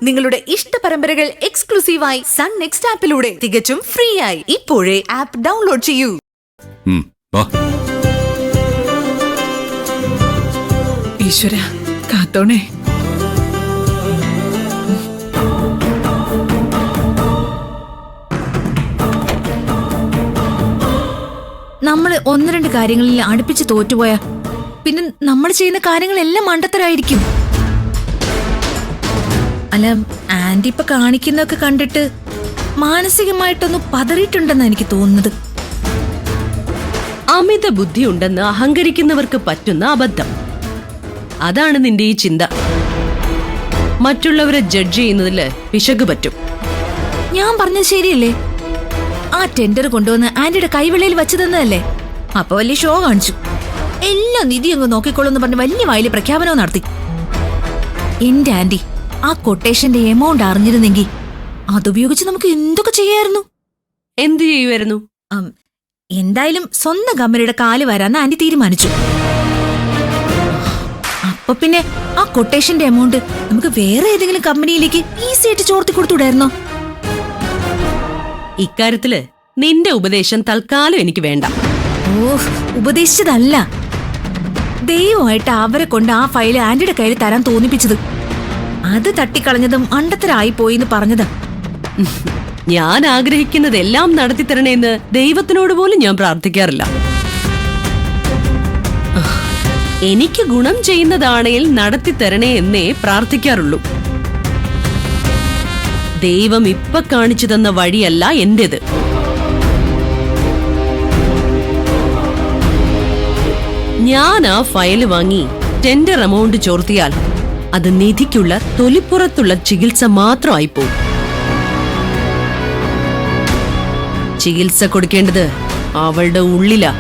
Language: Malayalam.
നിങ്ങളുടെ ഇഷ്ട പരമ്പരകൾ എക്സ്ക്ലൂസീവായി സൺ നെക്സ്റ്റ് ആപ്പിലൂടെ തികച്ചും ഫ്രീ ആയി ഇപ്പോഴേ ആപ്പ് ഡൗൺലോഡ് ചെയ്യൂ. ഈശ്വര കാത്തോണേ. നമ്മള് ഒന്ന് രണ്ട് കാര്യങ്ങളിൽ അടുപ്പിച്ച് തോറ്റുപോയാ പിന്നെ നമ്മൾ ചെയ്യുന്ന കാര്യങ്ങളെല്ലാം മണ്ടത്തരായിരിക്കും. അല്ല, ആന്റി ഇപ്പൊ കാണിക്കുന്നതൊക്കെ കണ്ടിട്ട് മാനസികമായിട്ടൊന്ന് പതറിയിട്ടുണ്ടെന്ന് എനിക്ക് തോന്നുന്നത്. അമിത ബുദ്ധി ഉണ്ടെന്ന് അഹങ്കരിക്കുന്നവർക്ക് പറ്റുന്ന അബദ്ധം അതാണ് നിന്റെ ഈ ചിന്ത. മറ്റുള്ളവരെ ജഡ്ജ് ചെയ്യുന്നതില് പിശക് പറ്റും. ഞാൻ പറഞ്ഞത് ശരിയല്ലേ? ആ ടെൻഡർ കൊണ്ടുവന്ന് ആന്റിയുടെ കൈവെള്ളയിൽ വെച്ചു തന്നതല്ലേ? അപ്പൊ വലിയ ഷോ കാണിച്ചു. എല്ലാ നിധി അങ്ങ് നോക്കിക്കോളൂന്ന് പറഞ്ഞ് വലിയ വായില് പ്രഖ്യാപനവും നടത്തി. എന്റെ ആന്റി ആ കൊട്ടേഷന്റെ എമൗണ്ട് അറിഞ്ഞിരുന്നെങ്കിൽ അതുപയോഗിച്ച് നമുക്ക് എന്തൊക്കെ ചെയ്യായിരുന്നു. എന്ത് ചെയ്യുമായിരുന്നു? എന്തായാലും സ്വന്തം കമ്പനിയുടെ കാല് വരാന്ന് ആന്റി തീരുമാനിച്ചു. അപ്പൊ പിന്നെ ആ കൊട്ടേഷന്റെ എമൗണ്ട് നമുക്ക് വേറെ ഏതെങ്കിലും കമ്പനിയിലേക്ക് ഈസി ആയിട്ട് ചോർത്തി കൊടുത്തുകൂടായിരുന്നോ? ഇക്കാര്യത്തില് നിന്റെ ഉപദേശം തൽക്കാലം എനിക്ക് വേണ്ട. ഉപദേശിച്ചതല്ല, ദൈവമായിട്ട് അവരെ കൊണ്ട് ആ ഫയല് ആന്റിയുടെ കയ്യിൽ തരാൻ തോന്നിപ്പിച്ചത്. അത് തട്ടിക്കളഞ്ഞതും അണ്ടത്തരായി പോയിന്ന് പറഞ്ഞതാ. ഞാൻ ആഗ്രഹിക്കുന്നതെല്ലാം നടത്തിത്തരണേന്ന് ദൈവത്തിനോട് പോലും ഞാൻ പ്രാർത്ഥിക്കാറില്ല. എനിക്ക് ഗുണം ചെയ്യുന്നതാണേൽ നടത്തിത്തരണേ എന്നേ പ്രാർത്ഥിക്കാറുള്ളൂ. ദൈവം ഇപ്പൊ കാണിച്ചു തന്ന വഴിയല്ല എന്റേത്. ഞാൻ ആ ഫയല് വാങ്ങി ടെൻഡർ എമൗണ്ട് ചോർത്തിയാൽ അത് നിധിക്കുള്ള തൊലിപ്പുറത്തുള്ള ചികിത്സ മാത്രമായി പോകും. ചികിത്സ കൊടുക്കേണ്ടത് അവളുടെ ഉള്ളിലാ.